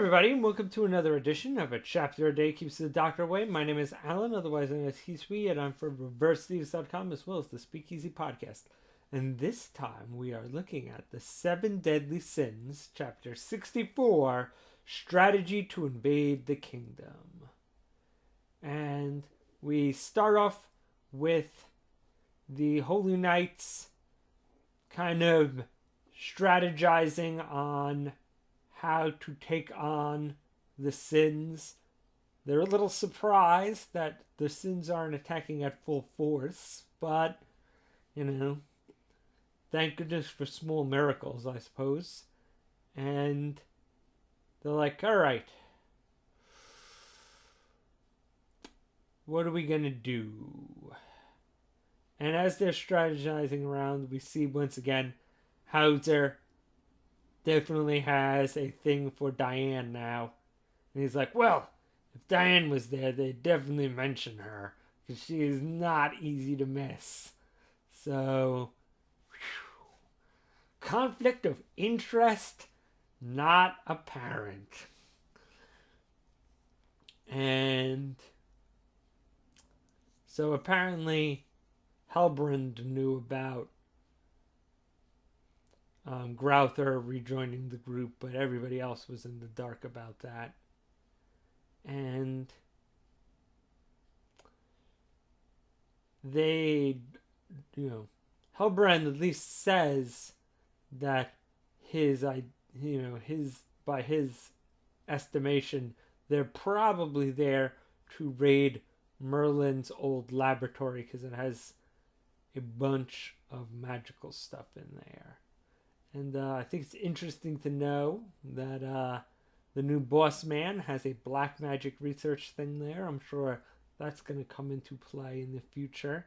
everybody, and welcome to another edition of A Chapter a Day Keeps the Doctor Away. My name is Alan, otherwise known as Hisui, and I'm from ReverseThieves.com as well as the Speakeasy Podcast. And this time we are looking at the 7 Deadly Sins, Chapter 64, Strategy to Invade the Kingdom. And we start off with the Holy Knights kind of strategizing on how to take on the Sins. They're a little surprised that the Sins aren't attacking at full force, but, thank goodness for small miracles, I suppose. And they're like, alright, what are we gonna do? And as they're strategizing around, we see once again Hauser definitely has a thing for Diane now. And he's like, well, if Diane was there, they'd definitely mention her, because she is not easy to miss. So, conflict of interest not apparent. And so apparently Halbrand knew about Grouther rejoining the group, but everybody else was in the dark about that. And they, Halbrand at least says that by his estimation, they're probably there to raid Merlin's old laboratory because it has a bunch of magical stuff in there. And I think it's interesting to know that the new boss man has a black magic research thing there. I'm sure that's going to come into play in the future.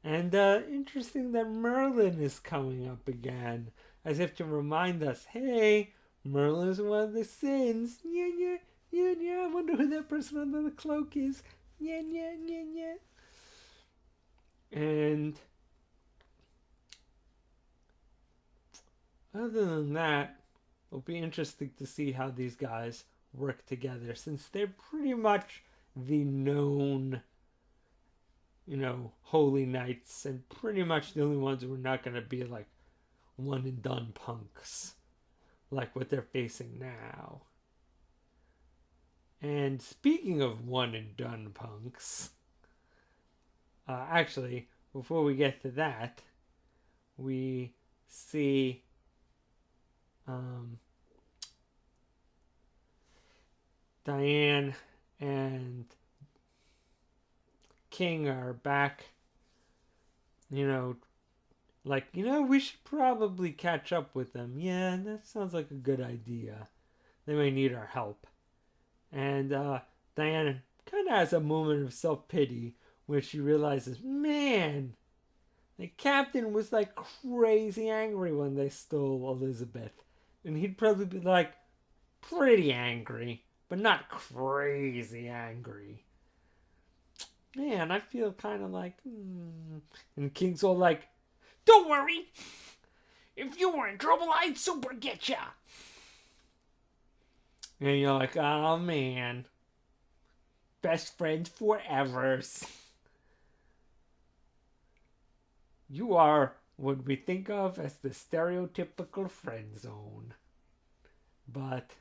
And interesting that Merlin is coming up again, as if to remind us, hey, Merlin is one of the Sins. Yeah. I wonder who that person under the cloak is. Yeah. And other than that, it'll be interesting to see how these guys work together, since they're pretty much the known, holy knights, and pretty much the only ones who are not going to be like one and done punks, like what they're facing now. And speaking of one and done punks, actually, before we get to that, we see Diane and King are back, we should probably catch up with them. Yeah, that sounds like a good idea. They may need our help. And Diane kind of has a moment of self-pity where she realizes, man, the captain was like crazy angry when they stole Elizabeth. And he'd probably be like pretty angry, but not crazy angry. Man, I feel kind of like, And King's all like, don't worry. If you were in trouble, I'd super get ya. And you're like, oh man. Best friends forever. You are what we think of as the stereotypical friend zone. But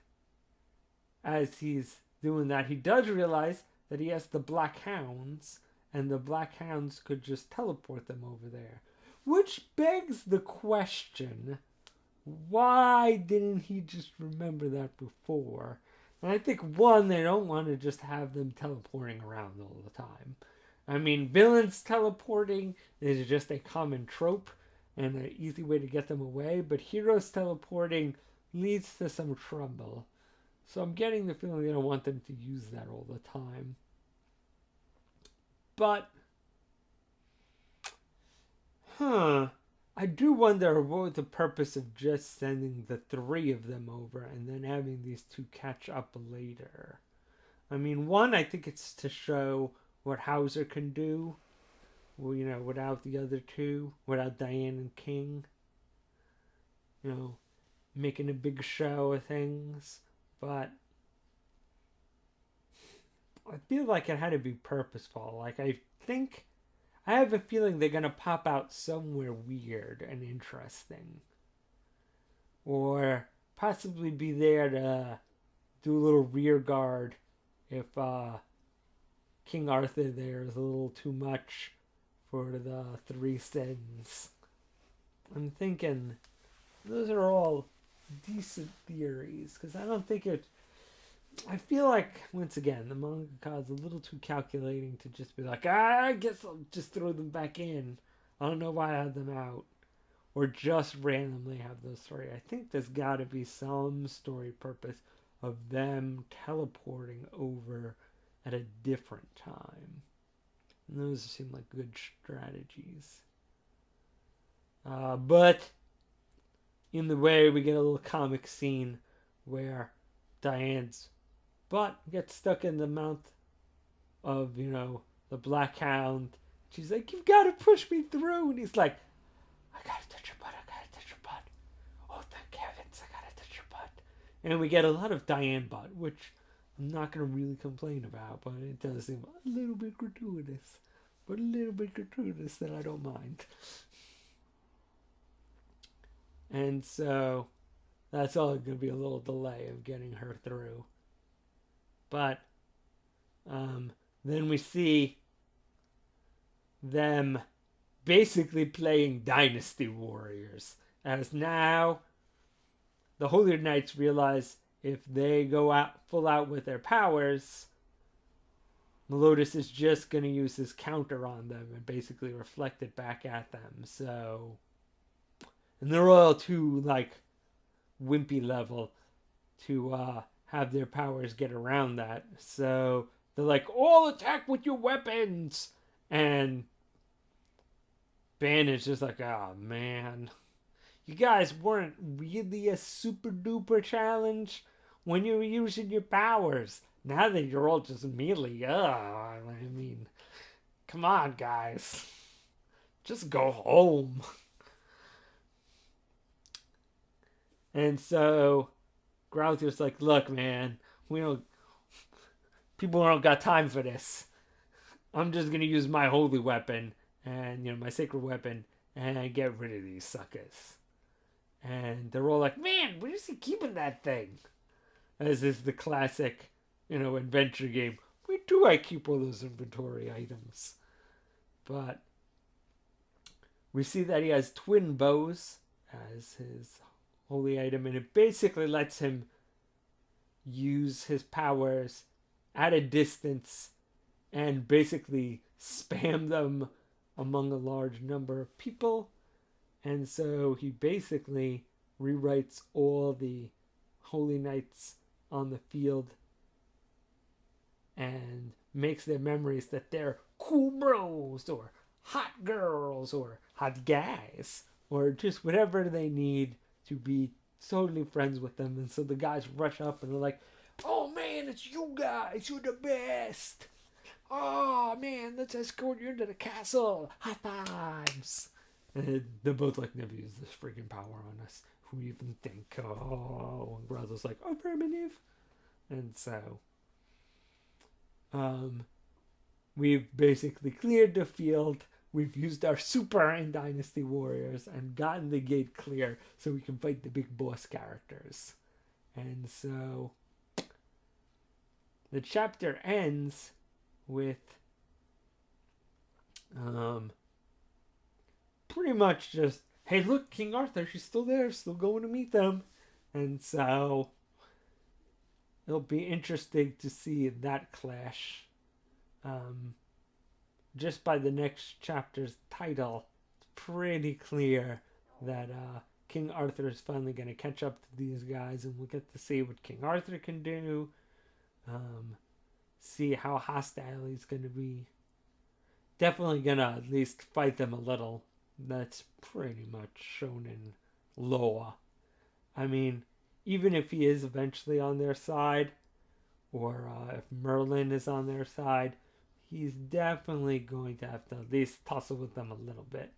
as he's doing that, he does realize that he has the Black Hounds, and the Black Hounds could just teleport them over there. Which begs the question, why didn't he just remember that before? And I think, one, they don't want to just have them teleporting around all the time. I mean, villains teleporting is just a common trope and an easy way to get them away, but heroes teleporting leads to some trouble. So I'm getting the feeling they don't want them to use that all the time. But, I do wonder what was the purpose of just sending the 3 of them over and then having these 2 catch up later. I mean, one, I think it's to show what Hauser can do, without the other 2, without Diane and King. Making a big show of things. But I feel like it had to be purposeful. Like I have a feeling they're gonna pop out somewhere weird and interesting, or possibly be there to do a little rear guard if King Arthur there is a little too much for the three sins. I'm thinking those are all decent theories because I don't think it. I feel like once again the mangaka is a little too calculating to just be like, I guess I'll just throw them back in. I don't know why I had them out, or just randomly have those three. I think there's got to be some story purpose of them teleporting over at a different time. And those seem like good strategies. But in the way, we get a little comic scene where Diane's butt gets stuck in the mouth of, the Black Hound. She's like, you've got to push me through. And he's like, I got to touch your butt. I got to touch your butt. Oh, thank heavens. I got to touch your butt. And we get a lot of Diane butt, which I'm not going to really complain about, but it does seem a little bit gratuitous. But a little bit gratuitous that I don't mind. And so that's all going to be a little delay of getting her through. But then we see them basically playing Dynasty Warriors. As now the Holy Knights realize if they go out full out with their powers, Meliodas is just going to use his counter on them and basically reflect it back at them. So, and they're all too, wimpy level to have their powers get around that. So, they're like, all attack with your weapons! And Ben is just like, oh, man. You guys weren't really a super duper challenge when you were using your powers. Now that you're all just melee, I mean, come on, guys. Just go home. And so Grouser's like, look, man, people don't got time for this. I'm just gonna use my holy weapon and my sacred weapon and get rid of these suckers. And they're all like, man, where is he keeping that thing? As is the classic, adventure game. Where do I keep all those inventory items? But we see that he has twin bows as his holy item, and it basically lets him use his powers at a distance and basically spam them among a large number of people. And so he basically rewrites all the holy knights on the field and makes their memories that they're cool bros or hot girls or hot guys or just whatever they need to be totally friends with them. And so the guys rush up and they're like, oh man, it's you guys, you're the best. Oh man, let's escort you into the castle. High fives. And they're both like, never use this freaking power on us. Who even think? Oh, and Brother's like, affirmative. And so we've basically cleared the field. We've used our super and Dynasty Warriors and gotten the gate clear so we can fight the big boss characters. And so the chapter ends with pretty much just, hey, look, King Arthur, she's still there, still going to meet them. And so it'll be interesting to see that clash. Just by the next chapter's title, it's pretty clear that King Arthur is finally going to catch up to these guys, and we'll get to see what King Arthur can do. See how hostile he's going to be. Definitely going to at least fight them a little. That's pretty much shown in lore. I mean, even if he is eventually on their side, or if Merlin is on their side, he's definitely going to have to at least tussle with them a little bit.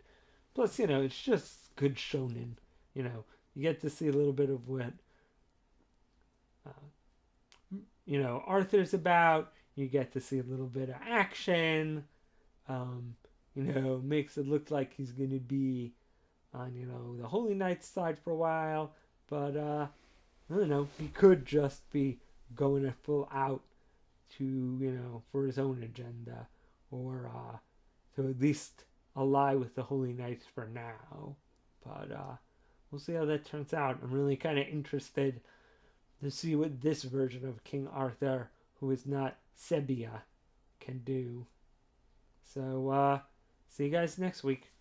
Plus, it's just good shonen. You get to see a little bit of what, Arthur's about. you get to see a little bit of action. Makes it look like he's going to be on, the Holy Knight's side for a while. But, I don't know, he could just be going full out to, for his own agenda. Or to at least ally with the Holy Knights for now. But, we'll see how that turns out. I'm really kind of interested to see what this version of King Arthur, who is not Sebia, can do. So, see you guys next week.